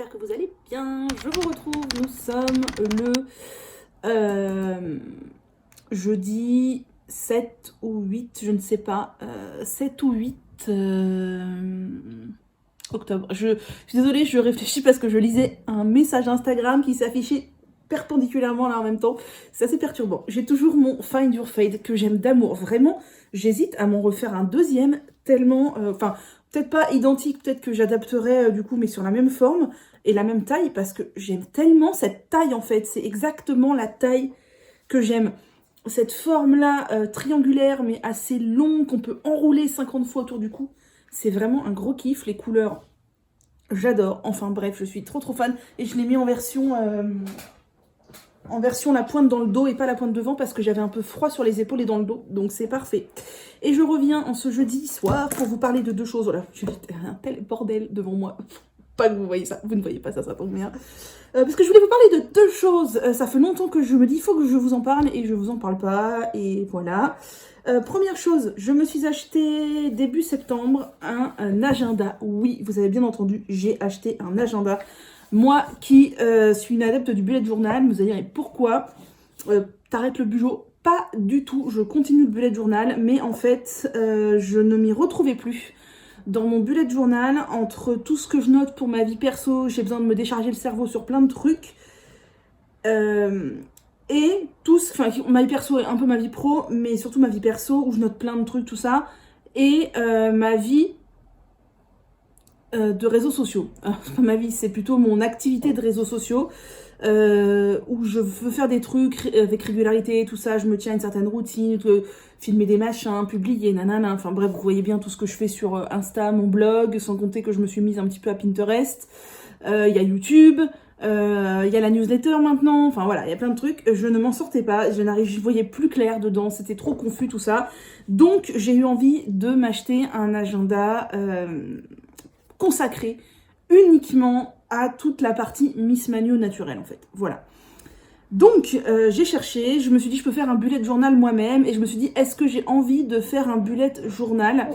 j'espère que vous allez bien. Je vous retrouve, nous sommes le jeudi 7 ou 8, je ne sais pas, 7 ou 8 octobre. Je suis désolée, je réfléchis parce que je lisais un message Instagram qui s'affichait perpendiculairement là en même temps. C'est assez perturbant. J'ai toujours mon Find Your Fade que j'aime d'amour. Vraiment, j'hésite à m'en refaire un deuxième tellement... Enfin, peut-être pas identique, peut-être que j'adapterai du coup, mais sur la même forme et la même taille parce que j'aime tellement cette taille en fait. C'est exactement la taille que j'aime. Cette forme-là, triangulaire mais assez longue, qu'on peut enrouler 50 fois autour du cou. C'est vraiment un gros kiff. Les couleurs, j'adore. Enfin bref, je suis trop fan. Et je l'ai mis en version la pointe dans le dos et pas la pointe devant parce que j'avais un peu froid sur les épaules et dans le dos. Donc c'est parfait. Et je reviens en ce jeudi soir pour vous parler de deux choses. Voilà, j'ai un tel bordel devant moi. Pas que vous voyez ça. Vous ne voyez pas ça, ça tombe bien. Parce que je voulais vous parler de deux choses. Ça fait longtemps que je me dis, il faut que je vous en parle et je vous en parle pas. Et voilà. Première chose, je me suis acheté début septembre un agenda. Oui, vous avez bien entendu, j'ai acheté un agenda. Moi qui suis une adepte du bullet journal, vous allez dire pourquoi t'arrêtes le bugeot? Pas du tout, je continue le bullet journal, mais en fait, je ne m'y retrouvais plus. Dans mon bullet journal, entre tout ce que je note pour ma vie perso, j'ai besoin de me décharger le cerveau sur plein de trucs. Et enfin, ma vie perso et un peu ma vie pro, mais surtout ma vie perso où je note plein de trucs, tout ça. Et ma vie de réseaux sociaux. Alors, c'est pas ma vie, c'est plutôt mon activité de réseaux sociaux. Où je veux faire des trucs avec régularité, tout ça, je me tiens à une certaine routine, filmer des machins, publier, nanana, enfin bref, vous voyez bien tout ce que je fais sur Insta, mon blog, sans compter que je me suis mise un petit peu à Pinterest, il y a YouTube, il y a la newsletter maintenant, enfin voilà, il y a plein de trucs, je ne m'en sortais pas, je voyais plus clair dedans, c'était trop confus tout ça, donc j'ai eu envie de m'acheter un agenda consacré uniquement à toute la partie Miss Manu naturelle en fait, voilà. Donc j'ai cherché, je me suis dit je peux faire un bullet journal moi-même et je me suis dit est-ce que j'ai envie de faire un bullet journal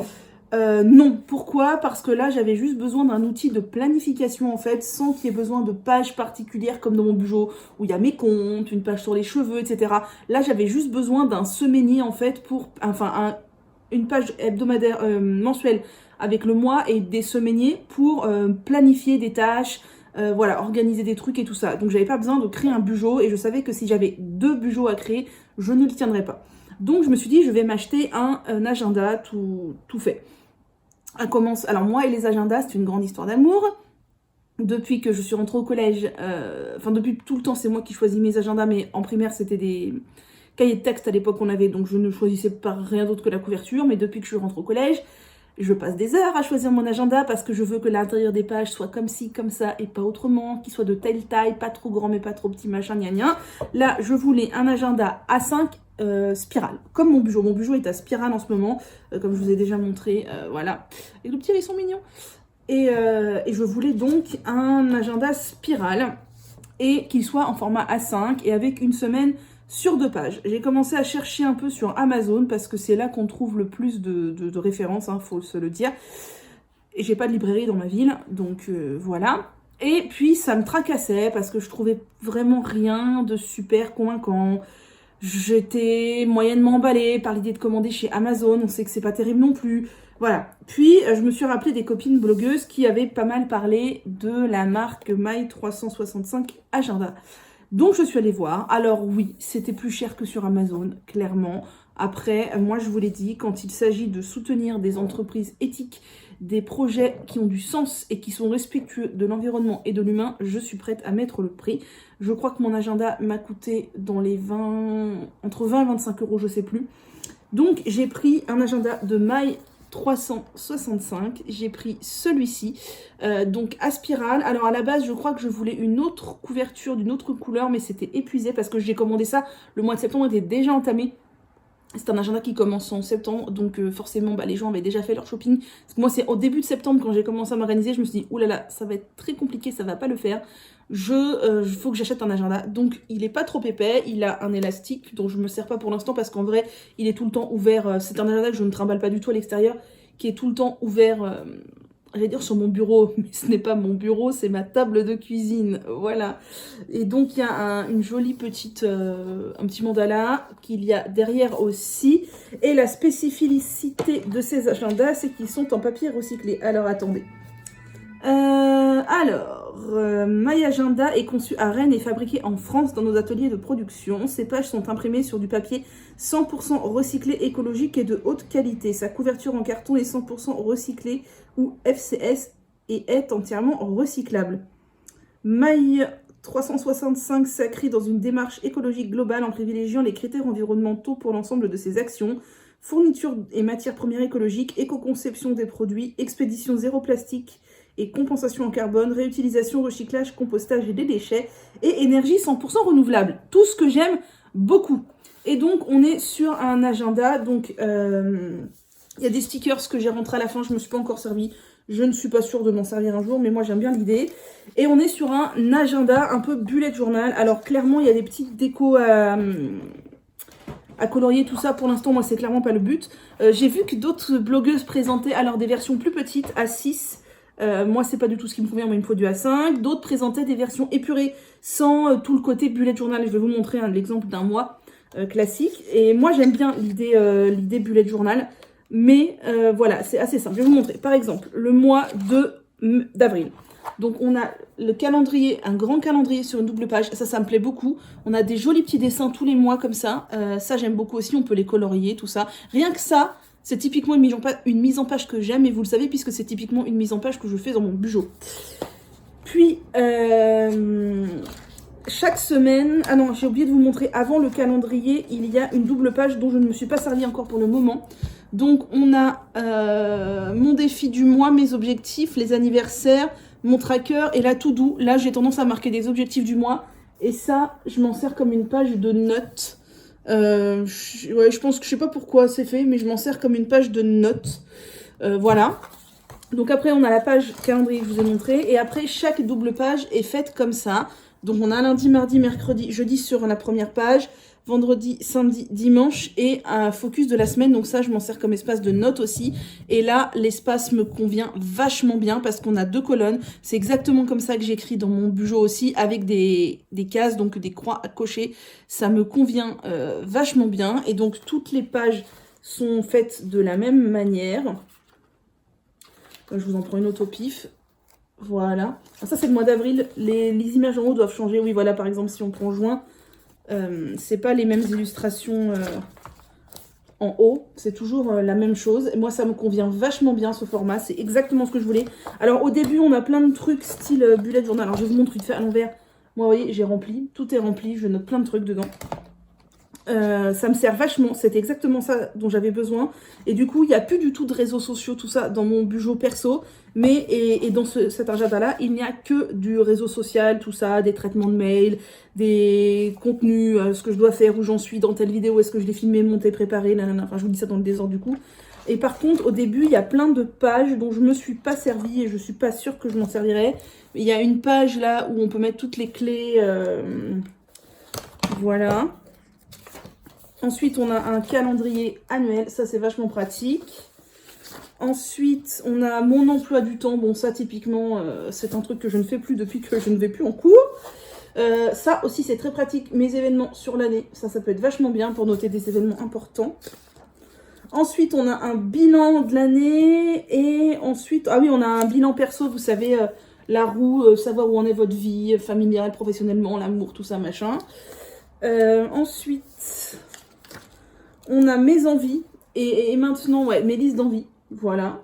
non, pourquoi? Parce que là j'avais juste besoin d'un outil de planification en fait, sans qu'il y ait besoin de pages particulières comme dans mon bugeot où il y a mes comptes, une page sur les cheveux, etc. Là j'avais juste besoin d'un semainier en fait pour, enfin une page hebdomadaire mensuelle avec le mois et des semainiers pour planifier des tâches, voilà, organiser des trucs et tout ça. Donc j'avais pas besoin de créer un bugeot et je savais que si j'avais 2 bugeots à créer, je ne le tiendrais pas. Donc je me suis dit je vais m'acheter un agenda tout fait. Alors moi et les agendas, c'est une grande histoire d'amour. Depuis que je suis rentrée au collège, enfin depuis tout le temps c'est moi qui choisis mes agendas, mais en primaire c'était des cahiers de texte à l'époque qu'on avait, donc je ne choisissais pas rien d'autre que la couverture, mais depuis que je suis rentrée au collège, je passe des heures à choisir mon agenda parce que je veux que l'intérieur des pages soit comme ci, comme ça et pas autrement, qu'il soit de telle taille, pas trop grand mais pas trop petit, machin, gna gna. Là, je voulais un agenda A5 spirale, comme mon bugeot. Mon bugeot est à spirale en ce moment, comme je vous ai déjà montré, voilà. Et les petits, ils sont mignons. Et je voulais donc un agenda spirale et qu'il soit en format A5 et avec une semaine sur 2 pages. J'ai commencé à chercher un peu sur Amazon parce que c'est là qu'on trouve le plus de références, hein, faut se le dire. Et j'ai pas de librairie dans ma ville, donc voilà. Et puis ça me tracassait parce que je trouvais vraiment rien de super convaincant. J'étais moyennement emballée par l'idée de commander chez Amazon, on sait que c'est pas terrible non plus. Voilà. Puis je me suis rappelé des copines blogueuses qui avaient pas mal parlé de la marque My 365 Agenda. Donc je suis allée voir. Alors oui, c'était plus cher que sur Amazon, clairement. Après, moi je vous l'ai dit, quand il s'agit de soutenir des entreprises éthiques, des projets qui ont du sens et qui sont respectueux de l'environnement et de l'humain, je suis prête à mettre le prix. Je crois que mon agenda m'a coûté dans les entre 20 et 25 euros, je sais plus. Donc j'ai pris un agenda de My 365, j'ai pris celui-ci, donc à spirale. Alors à la base je crois que je voulais une autre couverture d'une autre couleur, mais c'était épuisé parce que j'ai commandé ça, le mois de septembre était déjà entamé. C'est un agenda qui commence en septembre, donc forcément les gens avaient déjà fait leur shopping. Parce que moi c'est au début de septembre quand j'ai commencé à m'organiser, je me suis dit oulala, ça va être très compliqué, ça va pas le faire. Faut que j'achète un agenda. Donc il est pas trop épais, il a un élastique dont je me sers pas pour l'instant parce qu'en vrai il est tout le temps ouvert. C'est un agenda que je ne trimballe pas du tout à l'extérieur, qui est tout le temps ouvert j'allais dire sur mon bureau, mais ce n'est pas mon bureau, c'est ma table de cuisine, voilà. Et donc il y a une jolie petite, un petit mandala qu'il y a derrière aussi. Et la spécificité de ces agendas, c'est qu'ils sont en papier recyclé. Alors attendez. My Agenda est conçu à Rennes et fabriqué en France dans nos ateliers de production. Ces pages sont imprimées sur du papier 100% recyclé, écologique et de haute qualité. Sa couverture en carton est 100% recyclée ou FCS et est entièrement recyclable. My 365 s'inscrit dans une démarche écologique globale en privilégiant les critères environnementaux pour l'ensemble de ses actions. Fourniture et matières premières écologiques, éco-conception des produits, expédition zéro plastique et compensation en carbone, réutilisation, recyclage, compostage et des déchets, et énergie 100% renouvelable. Tout ce que j'aime beaucoup. Et donc, on est sur un agenda. Donc, il y a des stickers que j'ai rentrés à la fin, je ne me suis pas encore servi. Je ne suis pas sûre de m'en servir un jour, mais moi, j'aime bien l'idée. Et on est sur un agenda un peu bullet journal. Alors, clairement, il y a des petites décos à colorier, tout ça. Pour l'instant, moi, c'est clairement pas le but. J'ai vu que d'autres blogueuses présentaient alors des versions plus petites, à 6. Moi, c'est pas du tout ce qui me convient, moi, il me faut du A5. D'autres présentaient des versions épurées, sans tout le côté bullet journal. Je vais vous montrer l'exemple d'un mois classique. Et moi, j'aime bien l'idée bullet journal. Mais voilà, c'est assez simple. Je vais vous montrer. Par exemple, le mois d'avril. Donc, on a le calendrier, un grand calendrier sur une double page. Ça me plaît beaucoup. On a des jolis petits dessins tous les mois comme ça. Ça, j'aime beaucoup aussi. On peut les colorier, tout ça. Rien que ça, c'est typiquement une mise en page que j'aime. Et vous le savez, puisque c'est typiquement une mise en page que je fais dans mon bureau. Puis, chaque semaine... Ah non, j'ai oublié de vous montrer. Avant le calendrier, il y a une double page dont je ne me suis pas servie encore pour le moment. Donc, on a mon défi du mois, mes objectifs, les anniversaires, mon tracker et la to-do. Là, j'ai tendance à marquer des objectifs du mois. Et ça, je m'en sers comme une page de notes. Je pense que je sais pas pourquoi c'est fait, mais je m'en sers comme une page de notes. Voilà. Donc après, on a la page calendrier que je vous ai montré. Et après, chaque double page est faite comme ça. Donc on a lundi, mardi, mercredi, jeudi sur la première page. Vendredi, samedi, dimanche et un focus de la semaine. Donc ça, je m'en sers comme espace de notes aussi. Et là, l'espace me convient vachement bien parce qu'on a 2 colonnes. C'est exactement comme ça que j'écris dans mon bureau aussi avec des cases, donc des croix à cocher. Ça me convient vachement bien. Et donc, toutes les pages sont faites de la même manière. Je vous en prends une autre au pif. Voilà. Alors ça, c'est le mois d'avril. Les images en haut doivent changer. Oui, voilà, par exemple, si on prend juin... c'est pas les mêmes illustrations en haut, c'est toujours la même chose. Moi, ça me convient vachement bien ce format, c'est exactement ce que je voulais. Alors au début, on a plein de trucs style bullet journal. Alors je vous montre vite fait à l'envers. Moi, vous voyez, j'ai rempli, tout est rempli, je note plein de trucs dedans. Ça me sert vachement, c'était exactement ça dont j'avais besoin. Et du coup, il n'y a plus du tout de réseaux sociaux, tout ça, dans mon bureau perso. Mais, et dans cet agenda-là, il n'y a que du réseau social, tout ça, des traitements de mails, des contenus, ce que je dois faire, où j'en suis dans telle vidéo, est-ce que je l'ai filmé, monté, préparé, nanana. Enfin, je vous dis ça dans le désordre du coup. Et par contre, au début, il y a plein de pages dont je ne me suis pas servie et je ne suis pas sûre que je m'en servirai. Il y a une page là où on peut mettre toutes les clés. Voilà. Ensuite, on a un calendrier annuel. Ça, c'est vachement pratique. Ensuite, on a mon emploi du temps. Bon, ça, typiquement, c'est un truc que je ne fais plus depuis que je ne vais plus en cours. Ça aussi, c'est très pratique. Mes événements sur l'année. Ça peut être vachement bien pour noter des événements importants. Ensuite, on a un bilan de l'année. Et ensuite, ah oui, on a un bilan perso. Vous savez, la roue, savoir où en est votre vie, familiale, professionnellement, l'amour, tout ça, machin. Ensuite... on a mes envies et maintenant, ouais, mes listes d'envies. Voilà.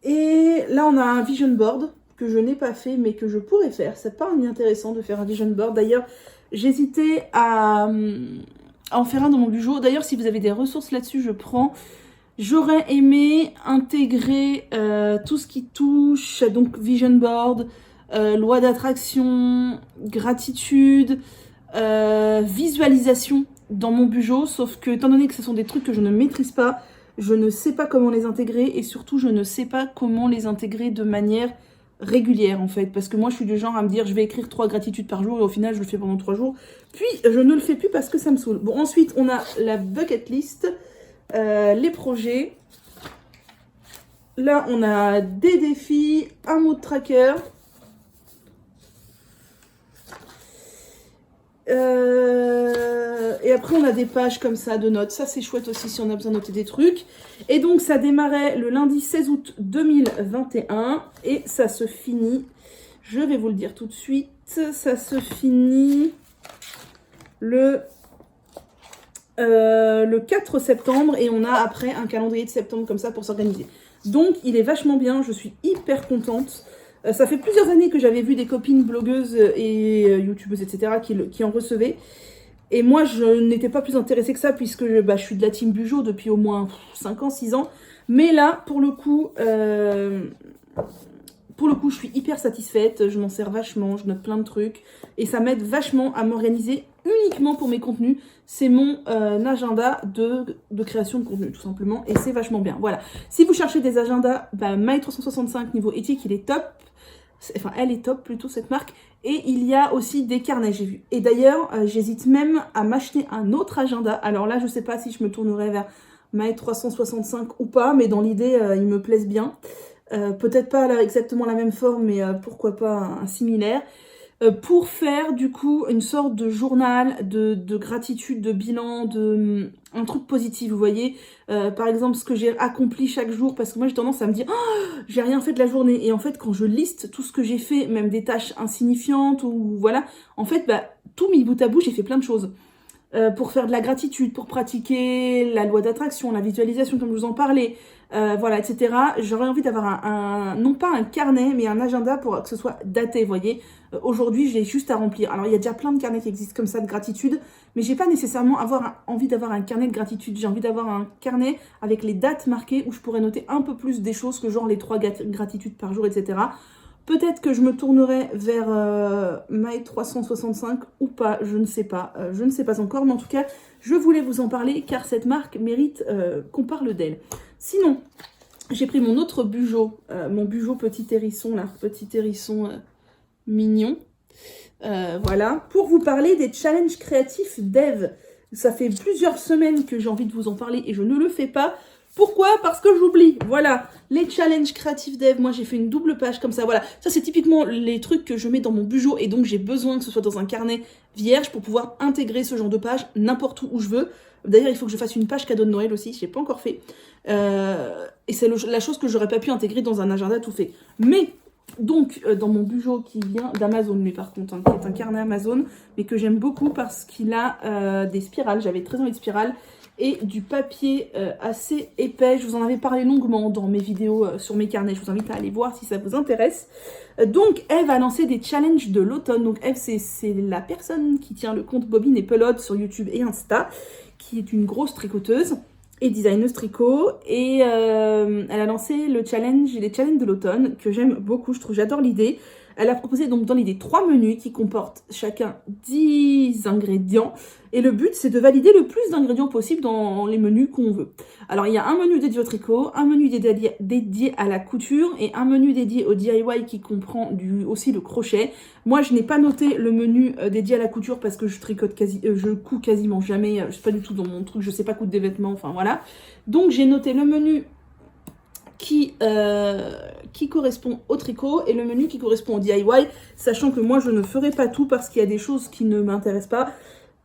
Et là, on a un vision board que je n'ai pas fait, mais que je pourrais faire. C'est pas intéressant de faire un vision board. D'ailleurs, j'hésitais à en faire un dans mon bureau. D'ailleurs, si vous avez des ressources là-dessus, je prends. J'aurais aimé intégrer tout ce qui touche, donc vision board, loi d'attraction, gratitude, visualisation dans mon bureau, sauf que étant donné que ce sont des trucs que je ne maîtrise pas, je ne sais pas comment les intégrer et surtout je ne sais pas comment les intégrer de manière régulière en fait, parce que moi je suis du genre à me dire je vais écrire 3 gratitudes par jour et au final je le fais pendant 3 jours, puis je ne le fais plus parce que ça me saoule. Bon, ensuite on a la bucket list, les projets, Là, on a des défis, un mot de tracker. Et après, on a des pages comme ça de notes. Ça, c'est chouette aussi si on a besoin de noter des trucs. Et donc, ça démarrait le lundi 16 août 2021. Et ça se finit, je vais vous le dire tout de suite, ça se finit le 4 septembre. Et on a après un calendrier de septembre comme ça pour s'organiser. Donc, il est vachement bien. Je suis hyper contente. Ça fait plusieurs années que j'avais vu des copines blogueuses et youtubeuses, etc. qui en recevaient. Et moi, je n'étais pas plus intéressée que ça, puisque je suis de la team Bujo depuis au moins 5 ans, 6 ans. Mais là, pour le coup, je suis hyper satisfaite. Je m'en sers vachement, je note plein de trucs. Et ça m'aide vachement à m'organiser uniquement pour mes contenus. C'est mon agenda de création de contenu, tout simplement. Et c'est vachement bien. Voilà. Si vous cherchez des agendas, My365 niveau éthique, il est top. Enfin, elle est top plutôt, cette marque. Et il y a aussi des carnets, j'ai vu. Et d'ailleurs, j'hésite même à m'acheter un autre agenda. Alors là, je ne sais pas si je me tournerai vers My365 ou pas, mais dans l'idée, ils me plaisent bien. Peut-être pas exactement la même forme, mais pourquoi pas un similaire. Pour faire du coup une sorte de journal de gratitude, de bilan, un truc positif, vous voyez. Par exemple, ce que j'ai accompli chaque jour, parce que moi j'ai tendance à me dire oh, j'ai rien fait de la journée. Et en fait, quand je liste tout ce que j'ai fait, même des tâches insignifiantes, ou voilà, en fait, tout mis bout à bout, j'ai fait plein de choses. Pour faire de la gratitude, pour pratiquer la loi d'attraction, la visualisation comme je vous en parlais, voilà, etc. J'aurais envie d'avoir non pas un carnet, mais un agenda pour que ce soit daté, vous voyez. Aujourd'hui, j'ai juste à remplir. Alors, il y a déjà plein de carnets qui existent comme ça de gratitude, mais j'ai pas nécessairement envie d'avoir un carnet de gratitude. J'ai envie d'avoir un carnet avec les dates marquées où je pourrais noter un peu plus des choses que genre les 3 gratitudes par jour, etc. Peut-être que je me tournerai vers My365 ou pas, je ne sais pas. Je ne sais pas encore, mais en tout cas, je voulais vous en parler car cette marque mérite qu'on parle d'elle. Sinon, j'ai pris mon autre Bujo, mon Bujo petit hérisson, là, petit hérisson mignon. Voilà, pour vous parler des challenges créatifs dev. Ça fait plusieurs semaines que j'ai envie de vous en parler et je ne le fais pas. Pourquoi? Parce que j'oublie. Voilà, les challenges créatifs dev, moi j'ai fait une double page comme ça. Voilà, ça c'est typiquement les trucs que je mets dans mon Bujo et donc j'ai besoin que ce soit dans un carnet vierge pour pouvoir intégrer ce genre de page n'importe où je veux. D'ailleurs, il faut que je fasse une page cadeau de Noël aussi, je l'ai pas encore fait. Et c'est la chose que j'aurais pas pu intégrer dans un agenda tout fait. Mais donc, dans mon Bujo qui vient d'Amazon, mais par contre, qui est un carnet Amazon, mais que j'aime beaucoup parce qu'il a des spirales. J'avais très envie de spirales et du papier assez épais. Je vous en avais parlé longuement dans mes vidéos sur mes carnets. Je vous invite à aller voir si ça vous intéresse. Donc, Eve a lancé des challenges de l'automne. Donc, Eve, c'est la personne qui tient le compte Bobine et Pelote sur YouTube et Insta, qui est une grosse tricoteuse et designeuse tricot, et elle a lancé les challenges de l'automne que j'aime beaucoup, j'adore l'idée. Elle a proposé donc dans l'idée 3 menus qui comportent chacun 10 ingrédients et le but c'est de valider le plus d'ingrédients possible dans les menus qu'on veut. Alors il y a un menu dédié au tricot, un menu dédié à la couture et un menu dédié au DIY qui comprend aussi le crochet. Moi je n'ai pas noté le menu dédié à la couture parce que je couds quasiment jamais, je suis pas du tout dans mon truc, je sais pas coudre des vêtements, enfin voilà. Donc j'ai noté le menu qui correspond au tricot et le menu qui correspond au DIY, sachant que moi je ne ferai pas tout parce qu'il y a des choses qui ne m'intéressent pas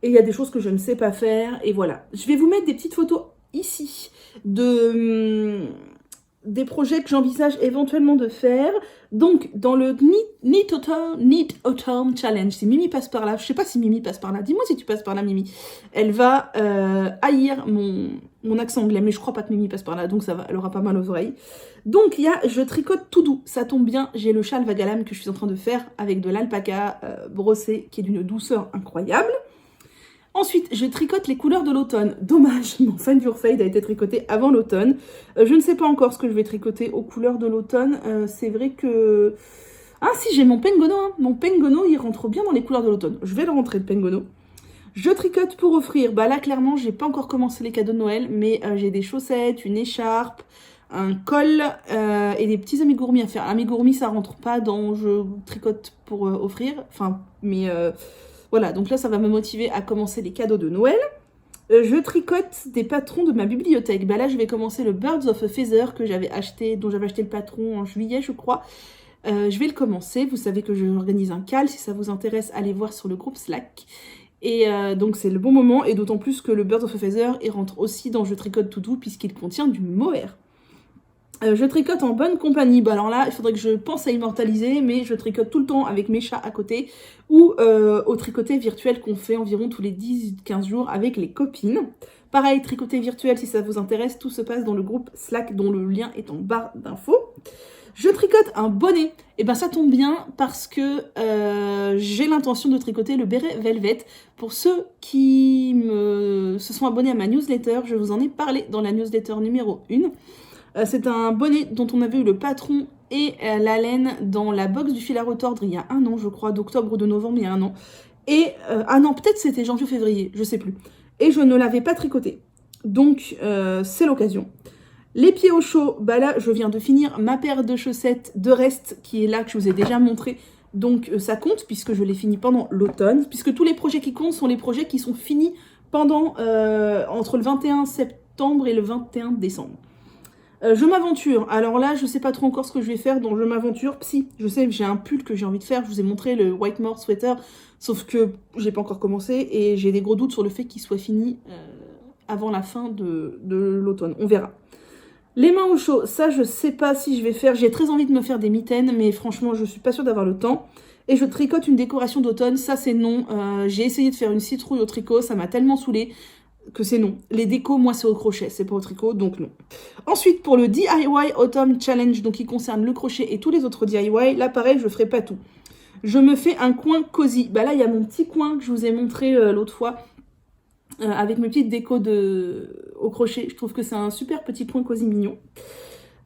et il y a des choses que je ne sais pas faire, et voilà. Je vais vous mettre des petites photos ici des projets que j'envisage éventuellement de faire. Donc, dans le Neat Autumn Challenge, si Mimi passe par là, je sais pas si Mimi passe par là, dis-moi si tu passes par là, Mimi. Elle va haïr mon accent anglais, mais je crois pas que Mimi passe par là, donc ça va, elle aura pas mal aux oreilles. Donc, il y a je tricote tout doux, ça tombe bien, j'ai le châle Vagalam que je suis en train de faire avec de l'alpaca brossé qui est d'une douceur incroyable. Ensuite, je tricote les couleurs de l'automne. Dommage, mon Find Your Fade a été tricoté avant l'automne. Je ne sais pas encore ce que je vais tricoter aux couleurs de l'automne. C'est vrai que... Ah si, j'ai mon pengono. Hein. Mon pengono, il rentre bien dans les couleurs de l'automne. Je vais le rentrer, le pengono. Je tricote pour offrir. Bah là, clairement, j'ai pas encore commencé les cadeaux de Noël, mais j'ai des chaussettes, une écharpe, un col et des petits amigurumi à faire. Amigurumi, ça rentre pas dans je tricote pour offrir. Enfin, mais... Voilà, donc là, ça va me motiver à commencer les cadeaux de Noël. Je tricote des patrons de ma bibliothèque. Bah là, je vais commencer le Birds of a Feather que j'avais acheté, dont j'avais acheté le patron en juillet, je crois. Je vais le commencer. Vous savez que j'organise un cal. Si ça vous intéresse, allez voir sur le groupe Slack. Et donc c'est le bon moment, et d'autant plus que le Birds of a Feather il rentre aussi dans Je tricote tout doux puisqu'il contient du mohair. Je tricote en bonne compagnie. Bah alors là, il faudrait que je pense à immortaliser, mais je tricote tout le temps avec mes chats à côté ou au tricoté virtuel qu'on fait environ tous les 10-15 jours avec les copines. Pareil, tricoté virtuel, si ça vous intéresse, tout se passe dans le groupe Slack dont le lien est en barre d'infos. Je tricote un bonnet. Et ben ça tombe bien parce que j'ai l'intention de tricoter le béret Velvet. Pour ceux qui se sont abonnés à ma newsletter, je vous en ai parlé dans la newsletter numéro 1. C'est un bonnet dont on avait eu le patron et la laine dans la box du fil à retordre il y a un an, je crois, d'octobre ou de novembre, il y a un an. Et, ah non, peut-être c'était janvier ou février, je sais plus. Et je ne l'avais pas tricoté. Donc, c'est l'occasion. Les pieds au chaud, bah là, je viens de finir ma paire de chaussettes de reste qui est là, que je vous ai déjà montré. Donc, ça compte puisque je l'ai fini pendant l'automne. Puisque tous les projets qui comptent sont les projets qui sont finis pendant, entre le 21 septembre et le 21 décembre. Je m'aventure. Alors là, je sais pas trop encore ce que je vais faire, donc je m'aventure. Si, je sais, j'ai un pull que j'ai envie de faire. Je vous ai montré le Whitemore Sweater, sauf que j'ai pas encore commencé et j'ai des gros doutes sur le fait qu'il soit fini avant la fin de l'automne. On verra. Les mains au chaud, ça je sais pas si je vais faire. J'ai très envie de me faire des mitaines, mais franchement, je suis pas sûre d'avoir le temps. Et je tricote une décoration d'automne, ça c'est non. J'ai essayé de faire une citrouille au tricot, ça m'a tellement saoulée que c'est non. Les décos, moi, c'est au crochet, c'est pas au tricot, donc non. Ensuite, pour le DIY Autumn Challenge, donc qui concerne le crochet et tous les autres DIY, là, pareil, je ferai pas tout. Je me fais un coin cosy. Bah là, il y a mon petit coin que je vous ai montré l'autre fois, avec mes petites décos au crochet. Je trouve que c'est un super petit coin cosy mignon.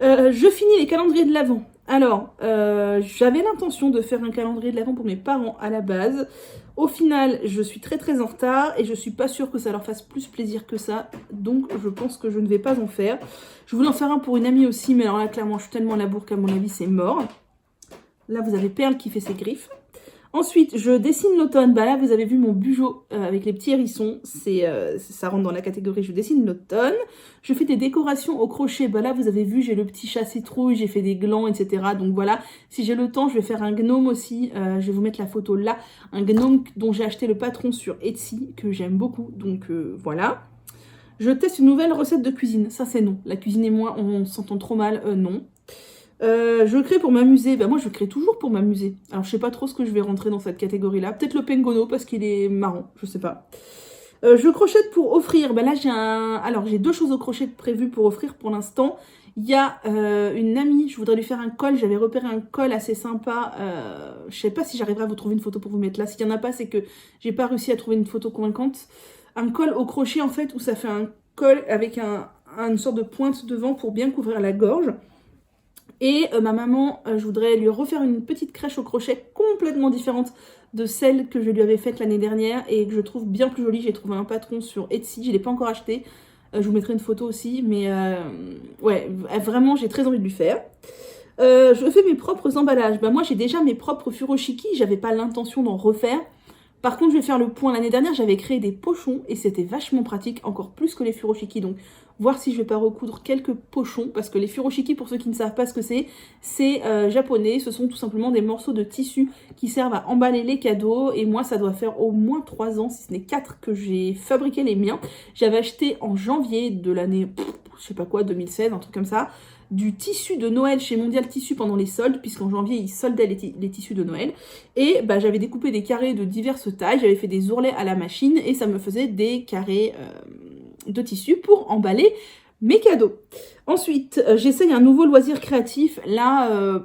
Je finis les calendriers de l'Avent. Alors, j'avais l'intention de faire un calendrier de l'Avent pour mes parents à la base. Au final, je suis très très en retard et je suis pas sûre que ça leur fasse plus plaisir que ça. Donc, je pense que je ne vais pas en faire. Je voulais en faire un pour une amie aussi, mais alors là, clairement, je suis tellement à la bourre qu'à mon avis, c'est mort. Là, vous avez Perle qui fait ses griffes. Ensuite, je dessine l'automne. Bah là, vous avez vu mon bugeot avec les petits hérissons. Ça rentre dans la catégorie je dessine l'automne. Je fais des décorations au crochet. Bah là, vous avez vu, j'ai le petit chat citrouille, j'ai fait des glands, etc. Donc voilà, si j'ai le temps, je vais faire un gnome aussi. Je vais vous mettre la photo là. Un gnome dont j'ai acheté le patron sur Etsy, que j'aime beaucoup. Donc voilà. Je teste une nouvelle recette de cuisine. Ça, c'est non. La cuisine et moi, on s'entend trop mal. Non. Je crée pour m'amuser. Ben moi, je crée toujours pour m'amuser. Alors, je sais pas trop ce que je vais rentrer dans cette catégorie-là. Peut-être le pengono parce qu'il est marrant. Je sais pas. Je crochette pour offrir. Ben là, j'ai deux choses au crochet prévues pour offrir pour l'instant. Il y a une amie, je voudrais lui faire un col. J'avais repéré un col assez sympa. Je sais pas si j'arriverai à vous trouver une photo pour vous mettre là. S'il y en a pas, c'est que j'ai pas réussi à trouver une photo convaincante. Un col au crochet, en fait, où ça fait un col avec une sorte de pointe devant pour bien couvrir la gorge. Et ma maman, je voudrais lui refaire une petite crèche au crochet complètement différente de celle que je lui avais faite l'année dernière et que je trouve bien plus jolie. J'ai trouvé un patron sur Etsy, je ne l'ai pas encore acheté. Je vous mettrai une photo aussi, mais ouais, vraiment, j'ai très envie de lui faire. Je fais mes propres emballages. Bah, moi, j'ai déjà mes propres furoshiki, j'avais pas l'intention d'en refaire. Par contre, je vais faire le point. L'année dernière, j'avais créé des pochons et c'était vachement pratique, encore plus que les furoshiki. Donc, voir si je vais pas recoudre quelques pochons, parce que les furoshiki, pour ceux qui ne savent pas ce que c'est japonais. Ce sont tout simplement des morceaux de tissu qui servent à emballer les cadeaux. Et moi, ça doit faire au moins 3 ans, si ce n'est 4, que j'ai fabriqué les miens. J'avais acheté en janvier de l'année, je sais pas quoi, 2016, un truc comme ça, du tissu de Noël chez Mondial Tissu pendant les soldes, puisqu'en janvier, ils soldaient les tissus de Noël. Et bah, j'avais découpé des carrés de diverses tailles, j'avais fait des ourlets à la machine, et ça me faisait des carrés de tissu pour emballer mes cadeaux. Ensuite, j'essaye un nouveau loisir créatif. Là,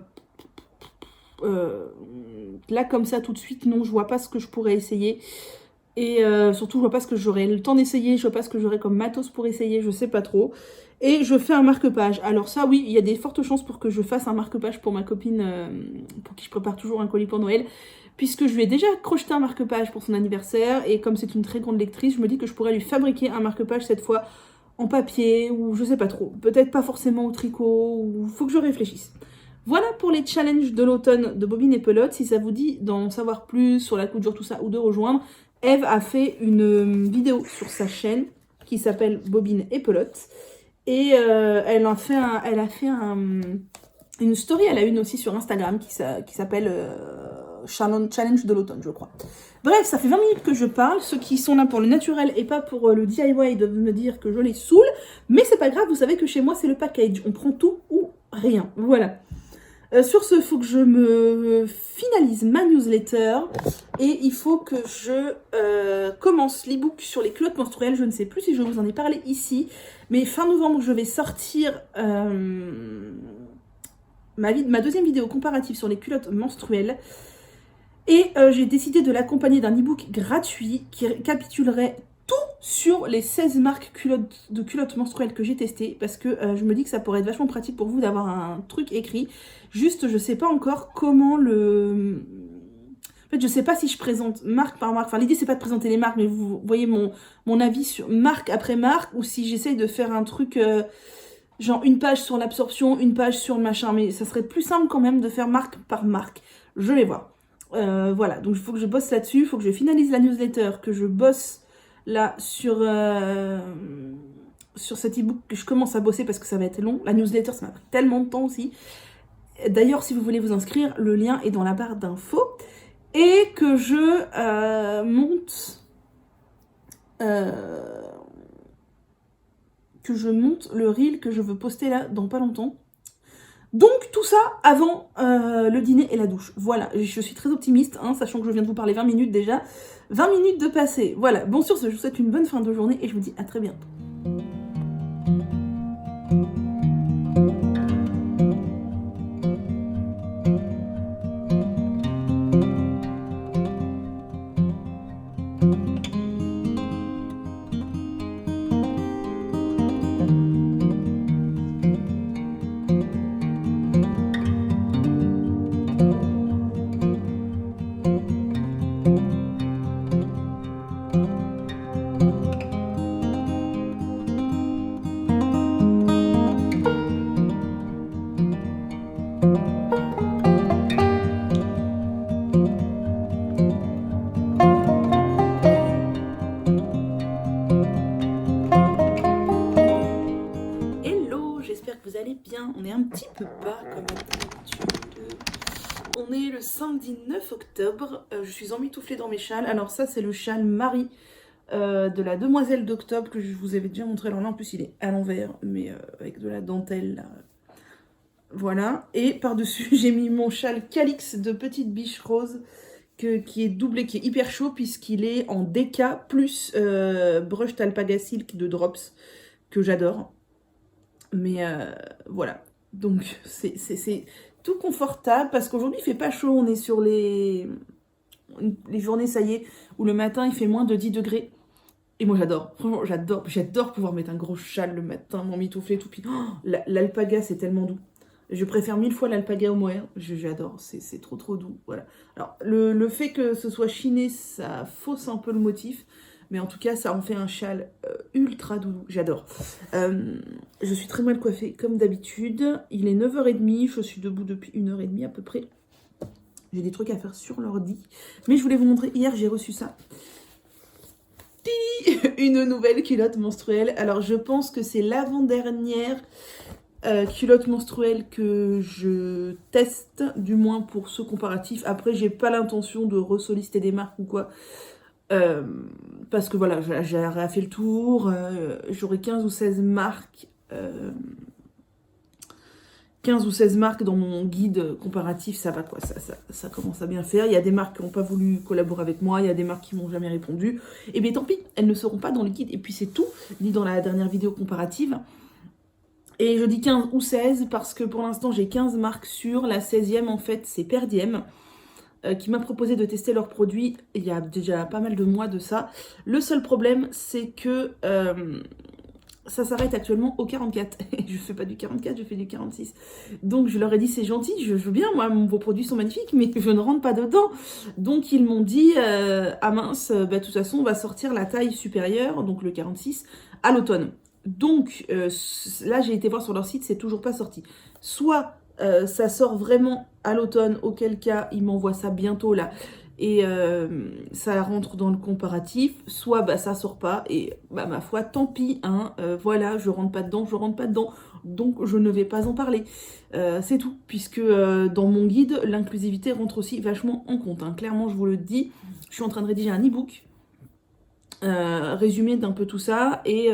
comme ça, tout de suite, non, je vois pas ce que je pourrais essayer. Et surtout, je vois pas ce que j'aurai le temps d'essayer, je vois pas ce que j'aurai comme matos pour essayer, je sais pas trop. Et je fais un marque-page. Alors ça, oui, il y a des fortes chances pour que je fasse un marque-page pour ma copine, pour qui je prépare toujours un colis pour Noël, puisque je lui ai déjà crocheté un marque-page pour son anniversaire, et comme c'est une très grande lectrice, je me dis que je pourrais lui fabriquer un marque-page cette fois en papier, ou je sais pas trop. Peut-être pas forcément au tricot, ou faut que je réfléchisse. Voilà pour les challenges de l'automne de Bobine et Pelote. Si ça vous dit d'en savoir plus sur la couture, tout ça, ou de rejoindre, Eve a fait une vidéo sur sa chaîne. qui s'appelle Bobine et Pelote. Et elle a fait une story, elle a une aussi sur Instagram qui s'appelle Challenge de l'automne, je crois. Bref, ça fait 20 minutes que je parle. Ceux qui sont là pour le naturel et pas pour le DIY doivent me dire que je les saoule. Mais c'est pas grave, vous savez que chez moi, c'est le package. On prend tout ou rien. Voilà. Sur ce, il faut que je me finalise ma newsletter. Et il faut que je commence l'e-book sur les culottes menstruelles. Je ne sais plus si je vous en ai parlé ici. Mais fin novembre, je vais sortir ma deuxième vidéo comparative sur les culottes menstruelles. Et j'ai décidé de l'accompagner d'un e-book gratuit qui récapitulerait tout sur les 16 marques de culottes menstruelles que j'ai testées. Parce que je me dis que ça pourrait être vachement pratique pour vous d'avoir un truc écrit. Juste, je sais pas encore comment le... En fait, je sais pas si je présente marque par marque. Enfin, l'idée, c'est pas de présenter les marques, mais vous voyez mon avis sur marque après marque. Ou si j'essaye de faire un truc... genre une page sur l'absorption, une page sur le machin. Mais ça serait plus simple quand même de faire marque par marque. Je vais voir. Voilà, donc il faut que je bosse là-dessus, il faut que je finalise la newsletter, que je bosse là sur cet e-book, que je commence à bosser parce que ça va être long. La newsletter, ça m'a pris tellement de temps aussi. D'ailleurs, si vous voulez vous inscrire, le lien est dans la barre d'infos. Et que je monte le reel que je veux poster là dans pas longtemps. Donc tout ça avant le dîner et la douche. Voilà, je suis très optimiste, hein, sachant que je viens de vous parler 20 minutes déjà. 20 minutes de passé. Voilà, bon sur ce, je vous souhaite une bonne fin de journée et je vous dis à très bientôt. Bien, on est un petit peu bas comme d'habitude. On est le samedi 9 octobre. Je suis emmitouflée dans mes châles. Alors ça, c'est le châle Marie de la Demoiselle d'Octobre que je vous avais déjà montré. Alors là, en plus, il est à l'envers, mais avec de la dentelle. Là. Voilà. Et par-dessus, j'ai mis mon châle Calix de Petite Biche Rose qui est doublé, qui est hyper chaud puisqu'il est en DK plus Brushed Alpaga Silk de Drops que j'adore. Mais voilà, donc c'est tout confortable parce qu'aujourd'hui il fait pas chaud, on est sur les journées, ça y est, où le matin il fait moins de 10 degrés. Et moi j'adore, franchement j'adore pouvoir mettre un gros châle le matin, m'emmitoufler tout. Puis l'alpaga c'est tellement doux. Je préfère 1000 fois l'alpaga au mohair, j'adore, c'est trop doux, voilà. Alors le fait que ce soit chiné, ça fausse un peu le motif. Mais en tout cas, ça en fait un châle ultra doux. J'adore. Je suis très mal coiffée, comme d'habitude. Il est 9h30. Je suis debout depuis 1h30 à peu près. J'ai des trucs à faire sur l'ordi. Mais je voulais vous montrer. Hier, j'ai reçu ça. Une nouvelle culotte menstruelle. Alors, je pense que c'est l'avant-dernière culotte menstruelle que je teste. Du moins pour ce comparatif. Après, j'ai pas l'intention de ressolliciter des marques ou quoi. Parce que voilà, j'ai fait le tour, j'aurai 15 ou 16 marques, 15 ou 16 marques dans mon guide comparatif, ça va quoi, ça commence à bien faire. Il y a des marques qui n'ont pas voulu collaborer avec moi, il y a des marques qui m'ont jamais répondu, et bien tant pis, elles ne seront pas dans le guide, et puis c'est tout, dit dans la dernière vidéo comparative. Et je dis 15 ou 16 parce que pour l'instant j'ai 15 marques sûres, la 16e en fait c'est Perdiem. Qui m'a proposé de tester leurs produits il y a déjà pas mal de mois de ça. Le seul problème, c'est que ça s'arrête actuellement au 44. Je fais pas du 44, je fais du 46. Donc je leur ai dit, c'est gentil, je veux bien, moi, vos produits sont magnifiques, mais je ne rentre pas dedans. Donc ils m'ont dit, ah mince, de toute façon, on va sortir la taille supérieure, donc le 46, à l'automne. Donc là, j'ai été voir sur leur site, c'est toujours pas sorti. Soit ça sort vraiment à l'automne, auquel cas ils m'envoient ça bientôt là. et ça rentre dans le comparatif, soit bah, ça sort pas, et bah, ma foi, tant pis, hein, voilà, je rentre pas dedans, donc je ne vais pas en parler. C'est tout, puisque dans mon guide, l'inclusivité rentre aussi vachement en compte, hein. Clairement, je vous le dis, je suis en train de rédiger un e-book, résumé d'un peu tout ça, et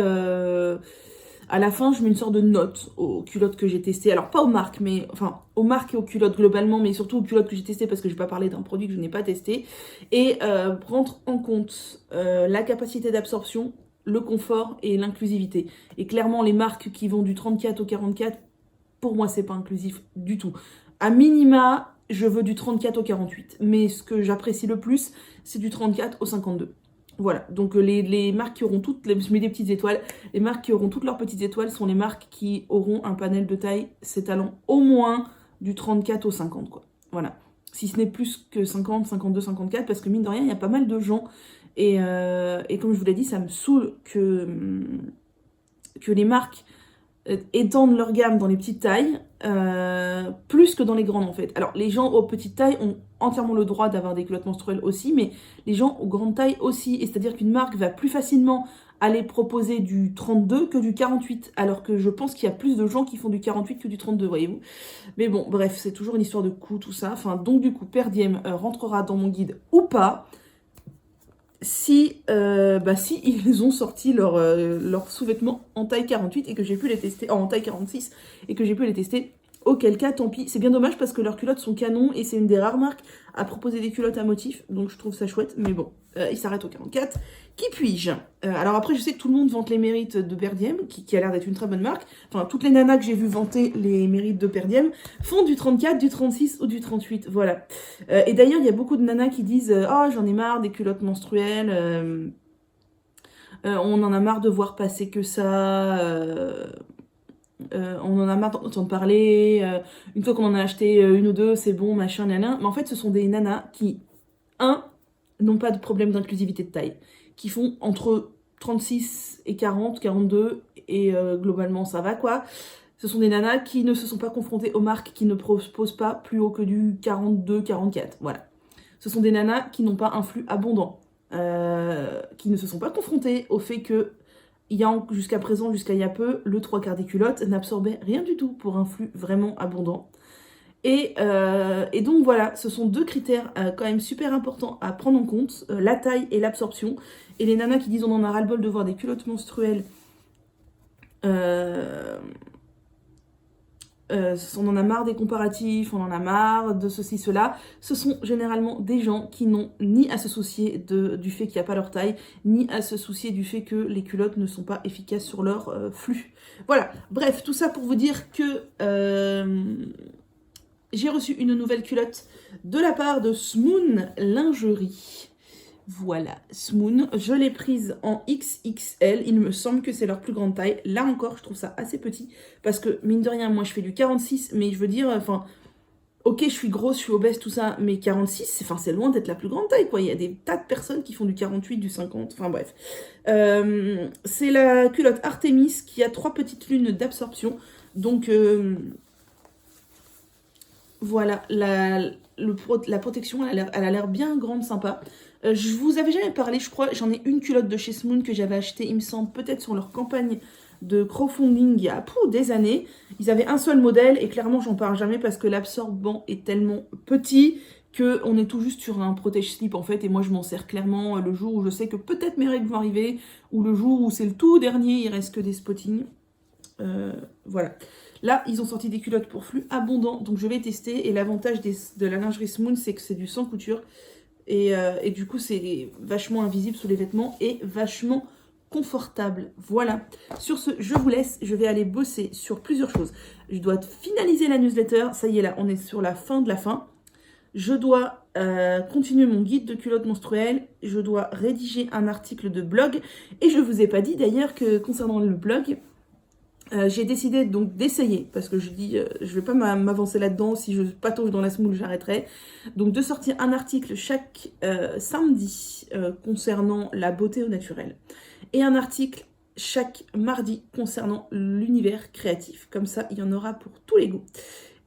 à la fin, je mets une sorte de note aux culottes que j'ai testées. Alors, pas aux marques, mais enfin, aux marques et aux culottes globalement, mais surtout aux culottes que j'ai testées parce que je vais pas parler d'un produit que je n'ai pas testé. Et prendre en compte la capacité d'absorption, le confort et l'inclusivité. Et clairement, les marques qui vont du 34 au 44, pour moi, c'est pas inclusif du tout. À minima, je veux du 34 au 48. Mais ce que j'apprécie le plus, c'est du 34 au 52. Voilà, donc les marques qui auront toutes, je mets des petites étoiles, les marques qui auront toutes leurs petites étoiles sont les marques qui auront un panel de taille s'étalant au moins du 34 au 50, quoi. Voilà, si ce n'est plus que 50, 52, 54, parce que mine de rien, il y a pas mal de gens, et comme je vous l'ai dit, ça me saoule que les marques étendent leur gamme dans les petites tailles, plus que dans les grandes en fait. Alors les gens aux petites tailles ont entièrement le droit d'avoir des culottes menstruelles aussi, mais les gens aux grandes tailles aussi. Et c'est-à-dire qu'une marque va plus facilement aller proposer du 32 que du 48, alors que je pense qu'il y a plus de gens qui font du 48 que du 32, voyez-vous. Mais bon, bref, c'est toujours une histoire de coût, tout ça. Enfin, donc du coup, Per Diem rentrera dans mon guide ou pas, si ils ont sorti leurs sous-vêtements en taille 48 et que j'ai pu les tester, en taille 46 et que j'ai pu les tester, auquel cas tant pis. C'est bien dommage parce que leurs culottes sont canons et c'est une des rares marques à proposer des culottes à motif, donc je trouve ça chouette, mais bon, ils s'arrêtent au 44. Qui puis-je? Alors après, je sais que tout le monde vante les mérites de Per Diem, qui a l'air d'être une très bonne marque. Enfin, toutes les nanas que j'ai vu vanter les mérites de Per Diem font du 34, du 36 ou du 38, voilà. Et d'ailleurs, il y a beaucoup de nanas qui disent « Oh, j'en ai marre des culottes menstruelles, on en a marre de voir passer que ça, on en a marre d'entendre parler, une fois qu'on en a acheté une ou deux, c'est bon, machin, nana. » Mais en fait, ce sont des nanas qui, n'ont pas de problème d'inclusivité de taille, qui font entre 36 et 40, 42, et globalement, ça va, quoi. Ce sont des nanas qui ne se sont pas confrontées aux marques qui ne proposent pas plus haut que du 42, 44, voilà. Ce sont des nanas qui n'ont pas un flux abondant, qui ne se sont pas confrontées au fait que jusqu'à présent, jusqu'à il y a peu, le 3/4 des culottes n'absorbait rien du tout pour un flux vraiment abondant. Et donc voilà, ce sont deux critères quand même super importants à prendre en compte, la taille et l'absorption. Et les nanas qui disent on en a ras-le-bol de voir des culottes menstruelles, on en a marre des comparatifs, on en a marre de ceci, cela. Ce sont généralement des gens qui n'ont ni à se soucier du fait qu'il n'y a pas leur taille, ni à se soucier du fait que les culottes ne sont pas efficaces sur leur flux. Voilà, bref, tout ça pour vous dire que j'ai reçu une nouvelle culotte de la part de Smoon Lingerie. Voilà, Smoon, je l'ai prise en XXL, il me semble que c'est leur plus grande taille. Là encore, je trouve ça assez petit, parce que, mine de rien, moi je fais du 46, mais je veux dire, enfin, ok, je suis grosse, je suis obèse, tout ça, mais 46, c'est loin d'être la plus grande taille, quoi. Il y a des tas de personnes qui font du 48, du 50, enfin bref. C'est la culotte Artemis qui a 3 petites lunes d'absorption, donc voilà, la protection, elle a l'air bien grande, sympa. Je vous avais jamais parlé, je crois, j'en ai une culotte de chez Smoon que j'avais achetée, il me semble, peut-être sur leur campagne de crowdfunding il y a des années. Ils avaient un seul modèle et clairement, j'en parle jamais parce que l'absorbant est tellement petit qu'on est tout juste sur un protège-slip en fait. Et moi, je m'en sers clairement le jour où je sais que peut-être mes règles vont arriver ou le jour où c'est le tout dernier, il reste que des spottings. Voilà. Là, ils ont sorti des culottes pour flux abondant, donc je vais tester. Et l'avantage de la lingerie Smoon, c'est que c'est du sans couture. Et du coup, c'est vachement invisible sous les vêtements et vachement confortable. Voilà. Sur ce, je vous laisse. Je vais aller bosser sur plusieurs choses. Je dois finaliser la newsletter. Ça y est, là, on est sur la fin de la fin. Je dois continuer mon guide de culottes menstruelles. Je dois rédiger un article de blog. Et je vous ai pas dit d'ailleurs que concernant le blog, j'ai décidé donc d'essayer, parce que je dis, je vais pas m'avancer là-dedans, si je patauge dans la semoule, j'arrêterai. Donc de sortir un article chaque samedi concernant la beauté au naturel, et un article chaque mardi concernant l'univers créatif. Comme ça, il y en aura pour tous les goûts.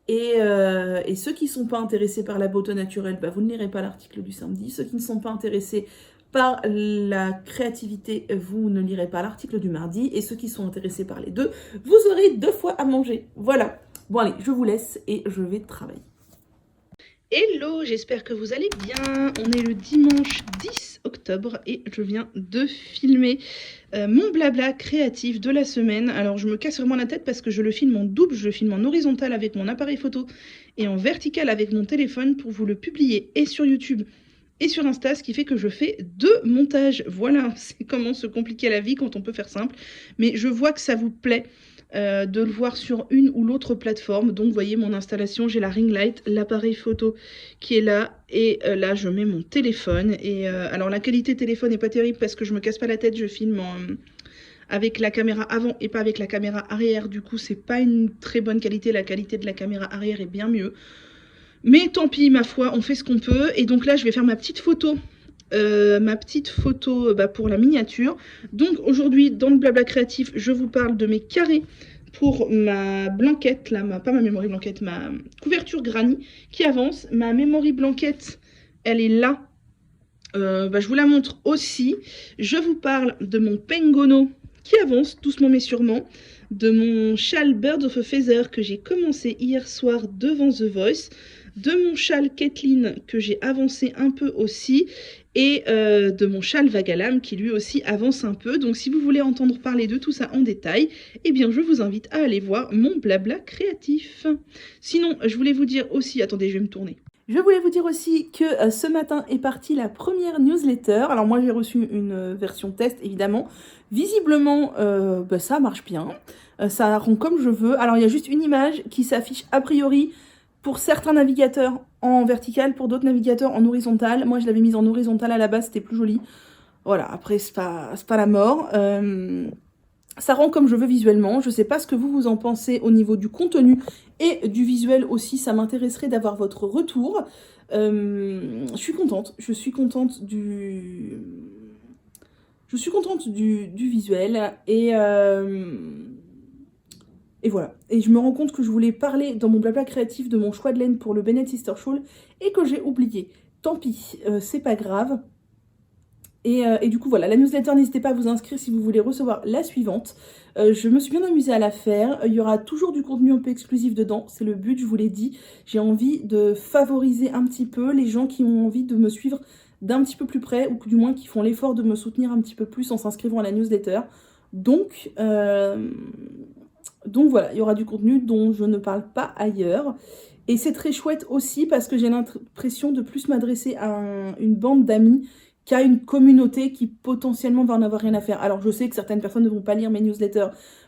Et ceux qui ne sont pas intéressés par la beauté naturelle, bah, vous ne lirez pas l'article du samedi. Ceux qui ne sont pas intéressés par la créativité, vous ne lirez pas l'article du mardi. Et ceux qui sont intéressés par les deux, vous aurez 2 fois à manger. Voilà. Bon allez, je vous laisse et je vais travailler. Hello, j'espère que vous allez bien. On est le dimanche 10 octobre et je viens de filmer mon blabla créatif de la semaine. Alors je me casse vraiment la tête parce que je le filme en double, je le filme en horizontal avec mon appareil photo et en vertical avec mon téléphone pour vous le publier et sur YouTube et sur Insta, ce qui fait que je fais 2 montages. Voilà, c'est comment se compliquer la vie quand on peut faire simple. Mais je vois que ça vous plaît. De le voir sur une ou l'autre plateforme. Donc vous voyez mon installation, j'ai la ring light, l'appareil photo qui est là et là je mets mon téléphone et alors la qualité téléphone n'est pas terrible parce que je me casse pas la tête, je filme avec la caméra avant et pas avec la caméra arrière, du coup c'est pas une très bonne qualité, la qualité de la caméra arrière est bien mieux. Mais tant pis, ma foi, on fait ce qu'on peut. Et donc là je vais faire ma petite photo pour la miniature. Donc aujourd'hui dans le blabla créatif je vous parle de mes carrés pour ma blanquette, là, pas ma memory blanquette, ma couverture granny qui avance. Ma memory blanquette elle est là, je vous la montre aussi. Je vous parle de mon pengono qui avance doucement mais sûrement, de mon châle Birds of a Feather que j'ai commencé hier soir devant The Voice, de mon châle Kathleen que j'ai avancé un peu aussi, et de mon châle Vagalam qui lui aussi avance un peu. Donc si vous voulez entendre parler de tout ça en détail, eh bien je vous invite à aller voir mon blabla créatif. Sinon, je voulais vous dire aussi, attendez, je vais me tourner. Je voulais vous dire aussi que ce matin est partie la première newsletter. Alors moi j'ai reçu une version test évidemment. Visiblement ça marche bien. Ça rend comme je veux. Alors il y a juste une image qui s'affiche a priori pour certains navigateurs en vertical, pour d'autres navigateurs en horizontal. Moi je l'avais mise en horizontal à la base, c'était plus joli. Voilà, après c'est pas la mort. Ça rend comme je veux visuellement. Je sais pas ce que vous en pensez au niveau du contenu et du visuel aussi. Ça m'intéresserait d'avoir votre retour. Je suis contente. Je suis contente du visuel. Et voilà. Et je me rends compte que je voulais parler dans mon blabla créatif de mon choix de laine pour le Bennett Sister Shawl et que j'ai oublié. Tant pis, c'est pas grave. Et du coup, voilà, la newsletter, n'hésitez pas à vous inscrire si vous voulez recevoir la suivante. Je me suis bien amusée à la faire. Il y aura toujours du contenu un peu exclusif dedans. C'est le but, je vous l'ai dit. J'ai envie de favoriser un petit peu les gens qui ont envie de me suivre d'un petit peu plus près, ou du moins qui font l'effort de me soutenir un petit peu plus en s'inscrivant à la newsletter. Donc voilà, il y aura du contenu dont je ne parle pas ailleurs. Et c'est très chouette aussi parce que j'ai l'impression de plus m'adresser à une bande d'amis qu'à une communauté qui potentiellement va en avoir rien à faire. Alors je sais que certaines personnes ne vont pas lire mes newsletters,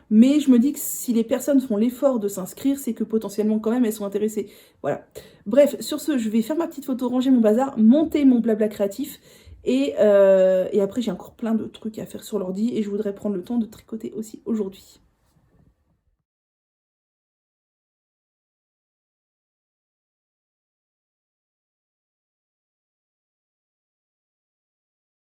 mais je me dis que si les personnes font l'effort de s'inscrire, c'est que potentiellement quand même elles sont intéressées. Voilà. Bref, sur ce, je vais faire ma petite photo, ranger mon bazar, monter mon blabla créatif, et après j'ai encore plein de trucs à faire sur l'ordi, et je voudrais prendre le temps de tricoter aussi aujourd'hui.